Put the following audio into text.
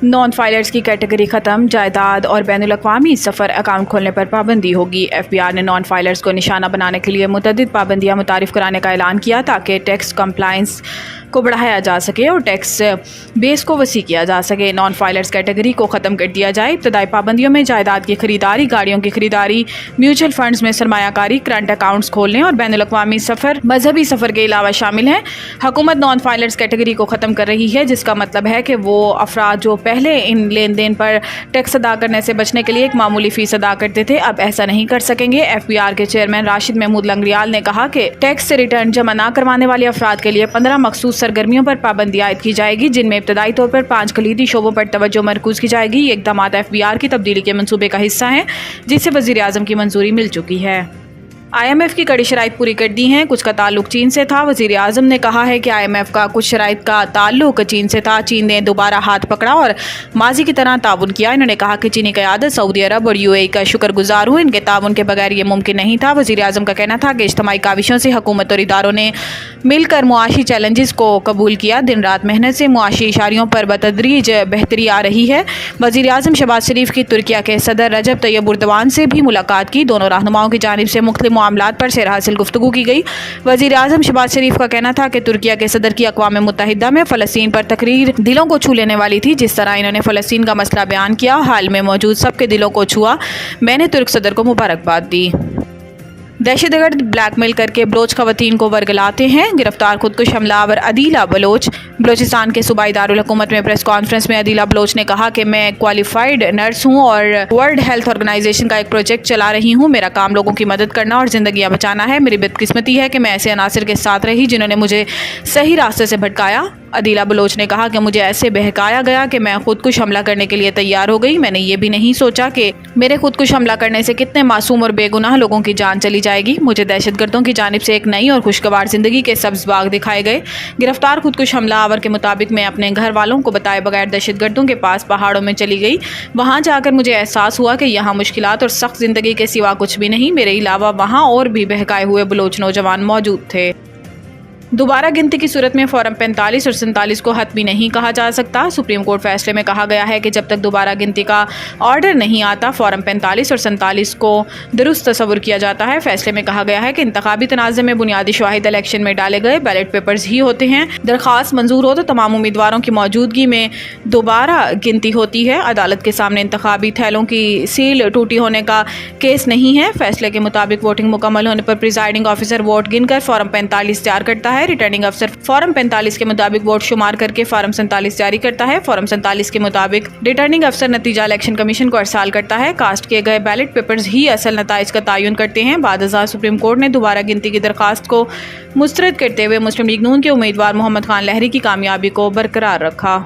Non filers की category खत्म, जायदाद और बैनुल-अक़वामी सफ़र अकाउंट खोलने पर पाबंदी होगी। FBI ने नॉन फाइलर्स को निशाना बनाने के लिए मुतअद्दिद पाबंदियां मुतारिफ कराने का ऐलान किया ताकि टैक्स कंप्लायंस को बढ़ाया जा सके और टैक्स बेस को वसी किया जा सके। नॉन फाइलर्स कैटेगरी को ख़त्म कर दिया जाए। इब्तदाई पाबंदियों में जायदाद की खरीदारी, गाड़ियों की खरीदारी, म्यूचुअल फंड्स में सरमायाकारी, करंट अकाउंट्स खोलने और बैनुल-अक़वामी सफ़र, मजहबी सफ़र के अलावा शामिल हैं। हुकूमत नॉन फाइलर्स कैटेगरी को ख़त्म कर रही है, जिसका मतलब है कि वो अफराद जो पहले इन लेन देन पर टैक्स अदा करने से बचने के लिए एक मामूली फ़ीस अदा करते थे, अब ऐसा नहीं कर सकेंगे। FBR के चेयरमैन राशिद महमूद लंगरियाल ने कहा कि टैक्स से रिटर्न जमा ना करवाने वाले अफराद के लिए 15 मखसूस सरगर्मियों पर पाबंदी आयद की जाएगी, जिनमें इब्तदाई तौर पर 5 कलीदी शोबों पर तवज्जो मरकूज की जाएगी। ये इक़दाम FBR की तब्दीली के मंसूबे का हिस्सा हैं, जिसे वज़ीर आज़म की मंजूरी मिल चुकी है। IMF की कड़ी शराइत पूरी कर दी हैं। कुछ का ताल्लुक चीन से था। वज़ीर आज़म ने कहा है कि IMF का कुछ शराइत का ताल्लुक चीन से था। चीन ने दोबारा हाथ पकड़ा और माजी की तरह ताउन किया। इन्होंने कहा कि चीनी क़यादत सऊदी अरब और UAE का शुक्रगुजार हूँ। इनके ताउन के बगैर ये मुमकिन नहीं था। वज़ीर आज़म का कहना था कि इज्तिमाई काविशों से हुकूमत और इदारों ने मिलकर मुआशी चैलेंजेस को कबूल किया। दिन रात मेहनत से मुआशी इशारियों पर बतदरीज बेहतरी आ रही है। वज़ीर आज़म शहबाज शरीफ की तुर्किया के सदर रजब तैयब एर्दोगान से भी मुलाकात की। दोनों रहनुमाओं की जानिब से मुख्तलिफ मामलात पर सेर हासिल गुफ्तगू की गई। वज़ीर आज़म शहबाज शरीफ का कहना था कि तुर्किया के सदर की अक़वाम मुत्तहिदा में फ़लस्तीन पर तकरीर दिलों को छू लेने वाली थी। जिस तरह इन्होंने फ़लस्तीन का मसला बयान किया, हाल में मौजूद सबके दिलों को छुआ। मैंने तुर्क सदर को मुबारकबाद दी। दहशतगर्द ब्लैकमेल करके बलोच खवातीन को वर्गलाते हैं। गिरफ्तार खुदकुश हमलावर अदीला बलोच। बलोचिस्तान के सूबाई दारुल हुकूमत में प्रेस कॉन्फ्रेंस में अदीला बलोच ने कहा कि मैं क्वालिफाइड नर्स हूं और वर्ल्ड हेल्थ ऑर्गेनाइजेशन का एक प्रोजेक्ट चला रही हूं। मेरा काम लोगों की मदद करना और ज़िंदगियां बचाना है। मेरी बदकिस्मती है कि मैं ऐसे अनासर के साथ रही जिन्होंने मुझे सही रास्ते से भटकाया। अदीला बलोच ने कहा कि मुझे ऐसे बहकाया गया कि मैं खुदकुश हमला करने के लिए तैयार हो गई। मैंने ये भी नहीं सोचा कि मेरे खुदकुश हमला करने से कितने मासूम और बेगुनाह लोगों की जान चली जाएगी। मुझे दहशतगर्दों की जानिब से एक नई और खुशगवार जिंदगी के सब्ज़ बाग दिखाए गए। गिरफ्तार खुदकुश हमलावर के मुताबिक मैं अपने घर वालों को बताए बगैर दहशतगर्दों के पास पहाड़ों में चली गई। वहाँ जाकर मुझे एहसास हुआ कि यहाँ मुश्किलात और सख्त ज़िंदगी के सिवा कुछ भी नहीं। मेरे अलावा वहाँ और भी बहकाए हुए बलोच नौजवान मौजूद थे। दोबारा गिनती की सूरत में फॉर्म 45 और 47 को हतमी नहीं कहा जा सकता। सुप्रीम कोर्ट फैसले में कहा गया है कि जब तक दोबारा गिनती का ऑर्डर नहीं आता, फॉर्म 45 और 47 को दुरुस्त तस्वुर किया जाता है। फैसले में कहा गया है कि इंतखाबी तनाज़े में बुनियादी शवाहिद इलेक्शन में डाले गए बैलेट पेपर्स ही होते हैं। दरख्वास्त मंजूर हो तो तमाम उम्मीदवारों की मौजूदगी में दोबारा गिनती होती है। अदालत के सामने इंतखाबी थैलों की सील टूटी होने का केस नहीं है। फैसले के मुताबिक वोटिंग मुकम्मल होने पर प्रिजाइडिंग ऑफिसर वोट गिनकर फॉर्म 45 तैयार करता है। रिटर्निंग अफसर फॉर्म 45 के मुताबिक वोट शुमार करके फॉर्म 47 जारी करता है। फॉर्म 47 के मुताबिक रिटर्निंग अफसर नतीजा इलेक्शन कमीशन को अरसाल करता है। कास्ट किए गए बैलेट पेपर्स ही असल नताइज का तयन करते हैं। बाद सुप्रीम कोर्ट ने दोबारा गिनती की दरखास्त को मुस्तरद करते हुए मुस्लिम लीग नून के उम्मीदवार मोहम्मद खान लहरी की कामयाबी को बरकरार रखा।